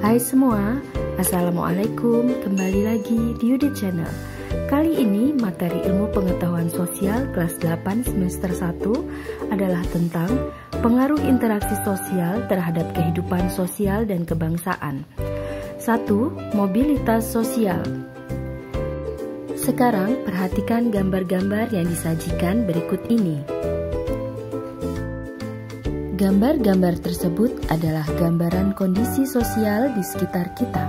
Hai semua, Assalamualaikum, kembali lagi di Yudit Channel. Kali ini materi ilmu pengetahuan sosial kelas 8 semester 1 adalah tentang pengaruh interaksi sosial terhadap kehidupan sosial dan kebangsaan. 1. Mobilitas sosial. Sekarang perhatikan gambar-gambar yang disajikan berikut ini. Gambar-gambar tersebut adalah gambaran kondisi sosial di sekitar kita.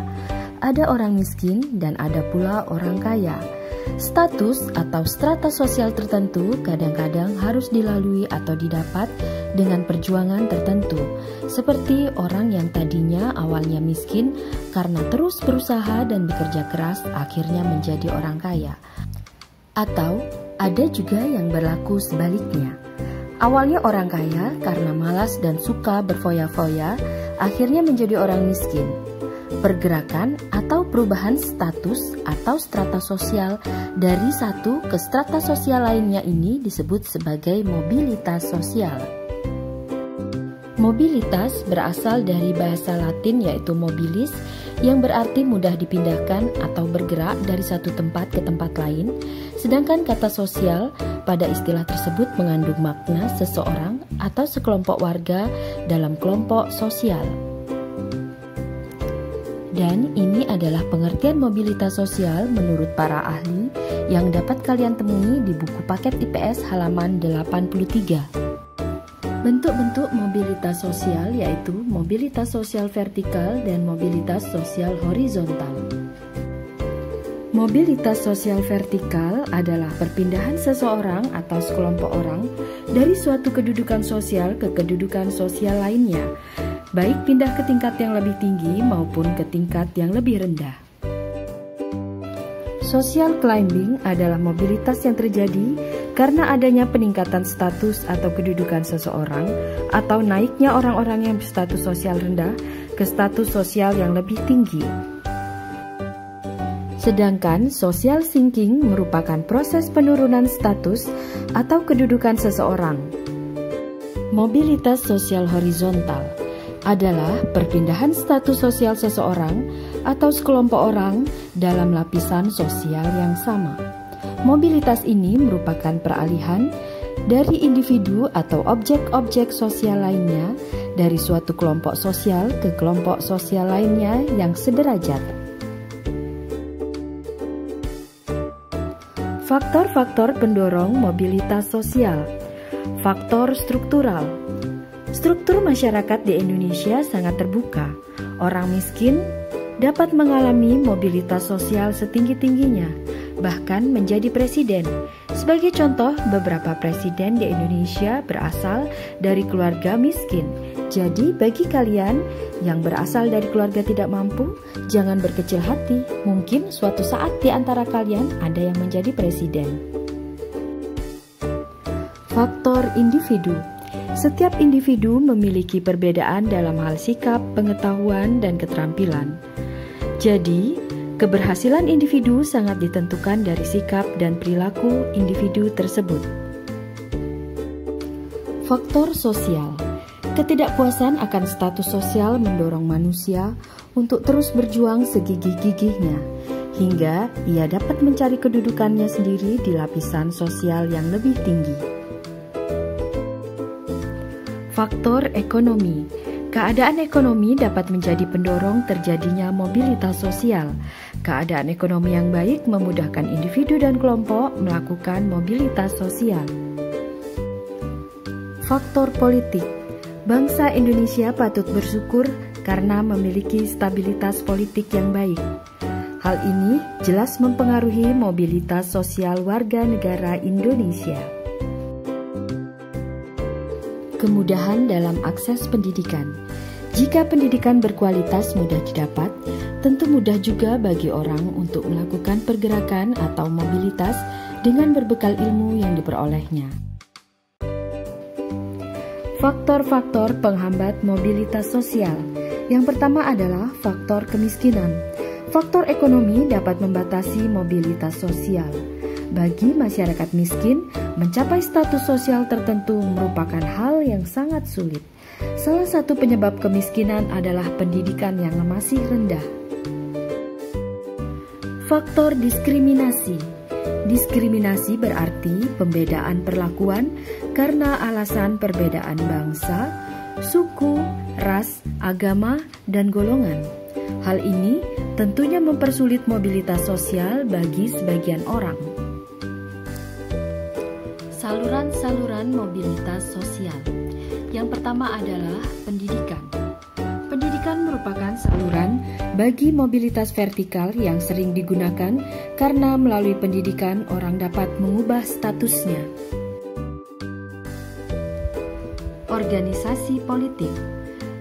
Ada orang miskin dan ada pula orang kaya. Status atau strata sosial tertentu kadang-kadang harus dilalui atau didapat dengan perjuangan tertentu, seperti orang yang tadinya awalnya miskin karena terus berusaha dan bekerja keras akhirnya menjadi orang kaya. Atau ada juga yang berlaku sebaliknya. Awalnya orang kaya karena malas dan suka berfoya-foya, akhirnya menjadi orang miskin. Pergerakan atau perubahan status atau strata sosial dari satu ke strata sosial lainnya ini disebut sebagai mobilitas sosial. Mobilitas berasal dari bahasa Latin yaitu mobilis, yang berarti mudah dipindahkan atau bergerak dari satu tempat ke tempat lain, sedangkan kata sosial pada istilah tersebut mengandung makna seseorang atau sekelompok warga dalam kelompok sosial. Dan ini adalah pengertian mobilitas sosial menurut para ahli yang dapat kalian temui di buku paket IPS halaman 83. Bentuk-bentuk mobilitas sosial yaitu mobilitas sosial vertikal dan mobilitas sosial horizontal. Mobilitas sosial vertikal adalah perpindahan seseorang atau sekelompok orang dari suatu kedudukan sosial ke kedudukan sosial lainnya, baik pindah ke tingkat yang lebih tinggi maupun ke tingkat yang lebih rendah. Social climbing adalah mobilitas yang terjadi karena adanya peningkatan status atau kedudukan seseorang atau naiknya orang-orang yang berstatus sosial rendah ke status sosial yang lebih tinggi. Sedangkan social sinking merupakan proses penurunan status atau kedudukan seseorang. Mobilitas sosial horizontal adalah perpindahan status sosial seseorang atau sekelompok orang dalam lapisan sosial yang sama. Mobilitas ini merupakan peralihan dari individu atau objek-objek sosial lainnya dari suatu kelompok sosial ke kelompok sosial lainnya yang sederajat. Faktor-faktor pendorong mobilitas sosial. Faktor struktural. Struktur masyarakat di Indonesia sangat terbuka. Orang miskin dapat mengalami mobilitas sosial setinggi-tingginya, bahkan menjadi presiden. Sebagai contoh, beberapa presiden di Indonesia berasal dari keluarga miskin. Jadi bagi kalian yang berasal dari keluarga tidak mampu, jangan berkecil hati. Mungkin suatu saat di antara kalian ada yang menjadi presiden. Faktor individu. Setiap individu memiliki perbedaan dalam hal sikap, pengetahuan, dan keterampilan. Jadi, keberhasilan individu sangat ditentukan dari sikap dan perilaku individu tersebut. Faktor sosial. Ketidakpuasan akan status sosial mendorong manusia untuk terus berjuang segigih-gigihnya, hingga ia dapat mencari kedudukannya sendiri di lapisan sosial yang lebih tinggi. Faktor ekonomi. Keadaan ekonomi dapat menjadi pendorong terjadinya mobilitas sosial. Keadaan ekonomi yang baik memudahkan individu dan kelompok melakukan mobilitas sosial. Faktor politik. Bangsa Indonesia patut bersyukur karena memiliki stabilitas politik yang baik. Hal ini jelas mempengaruhi mobilitas sosial warga negara Indonesia. Kemudahan dalam akses pendidikan. Jika pendidikan berkualitas mudah didapat, tentu mudah juga bagi orang untuk melakukan pergerakan atau mobilitas dengan berbekal ilmu yang diperolehnya. Faktor-faktor penghambat mobilitas sosial. Yang pertama adalah faktor kemiskinan. Faktor ekonomi dapat membatasi mobilitas sosial. Bagi masyarakat miskin, mencapai status sosial tertentu merupakan hal yang sangat sulit. Salah satu penyebab kemiskinan adalah pendidikan yang masih rendah. Faktor diskriminasi. Diskriminasi berarti pembedaan perlakuan karena alasan perbedaan bangsa, suku, ras, agama, dan golongan. Hal ini tentunya mempersulit mobilitas sosial bagi sebagian orang. Saluran-saluran mobilitas sosial. Yang pertama adalah pendidikan. Pendidikan merupakan saluran bagi mobilitas vertikal yang sering digunakan karena melalui pendidikan orang dapat mengubah statusnya. Organisasi politik.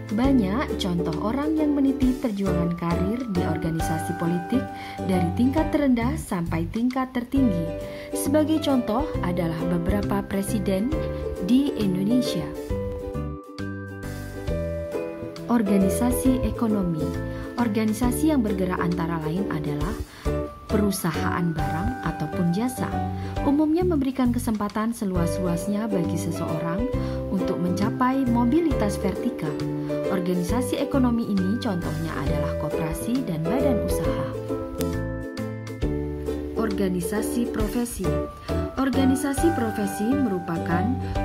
Banyak contoh orang yang meniti perjuangan karir di organisasi politik dari tingkat terendah sampai tingkat tertinggi. Sebagai contoh adalah beberapa presiden di Indonesia. Organisasi ekonomi. Organisasi yang bergerak antara lain adalah perusahaan barang ataupun jasa. Umumnya memberikan kesempatan seluas-luasnya bagi seseorang untuk mencapai mobilitas vertikal. Organisasi ekonomi ini contohnya adalah koperasi dan badan usaha. Organisasi profesi. Organisasi profesi merupakan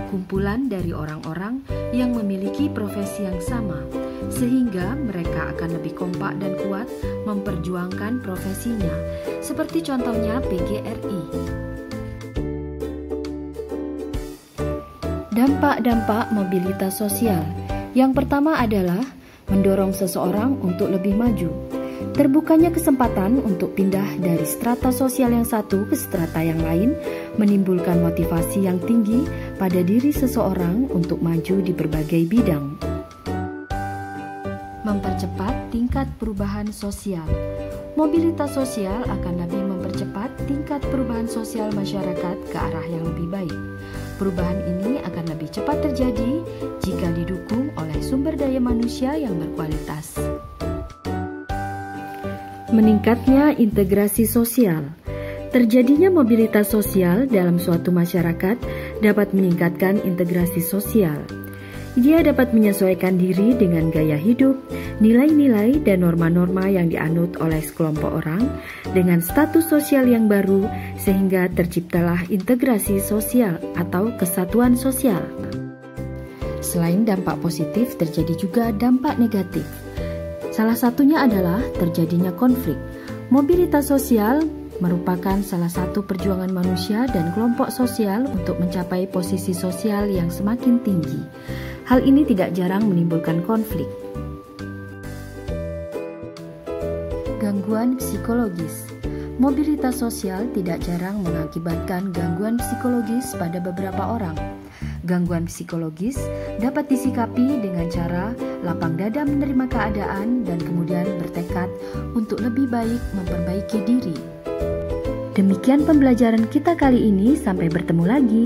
kumpulan dari orang-orang yang memiliki profesi yang sama, sehingga mereka akan lebih kompak dan kuat memperjuangkan profesinya, seperti contohnya PGRI. Dampak-dampak mobilitas sosial. Yang pertama adalah mendorong seseorang untuk lebih maju. Terbukanya kesempatan untuk pindah dari strata sosial yang satu ke strata yang lain menimbulkan motivasi yang tinggi pada diri seseorang untuk maju di berbagai bidang. Mempercepat tingkat perubahan sosial. Mobilitas sosial akan lebih mempercepat tingkat perubahan sosial masyarakat ke arah yang lebih baik. Perubahan ini akan lebih cepat terjadi jika didukung oleh sumber daya manusia yang berkualitas. Meningkatnya integrasi sosial. Terjadinya mobilitas sosial dalam suatu masyarakat dapat meningkatkan integrasi sosial. Dia dapat menyesuaikan diri dengan gaya hidup, nilai-nilai dan norma-norma yang dianut oleh sekelompok orang dengan status sosial yang baru sehingga terciptalah integrasi sosial atau kesatuan sosial. Selain dampak positif, terjadi juga dampak negatif. Salah satunya adalah terjadinya konflik. Mobilitas sosial merupakan salah satu perjuangan manusia dan kelompok sosial untuk mencapai posisi sosial yang semakin tinggi. Hal ini tidak jarang menimbulkan konflik. Gangguan psikologis. Mobilitas sosial tidak jarang mengakibatkan gangguan psikologis pada beberapa orang. Gangguan psikologis dapat disikapi dengan cara lapang dada menerima keadaan dan kemudian bertekad untuk lebih baik memperbaiki diri. Demikian pembelajaran kita kali ini, sampai bertemu lagi.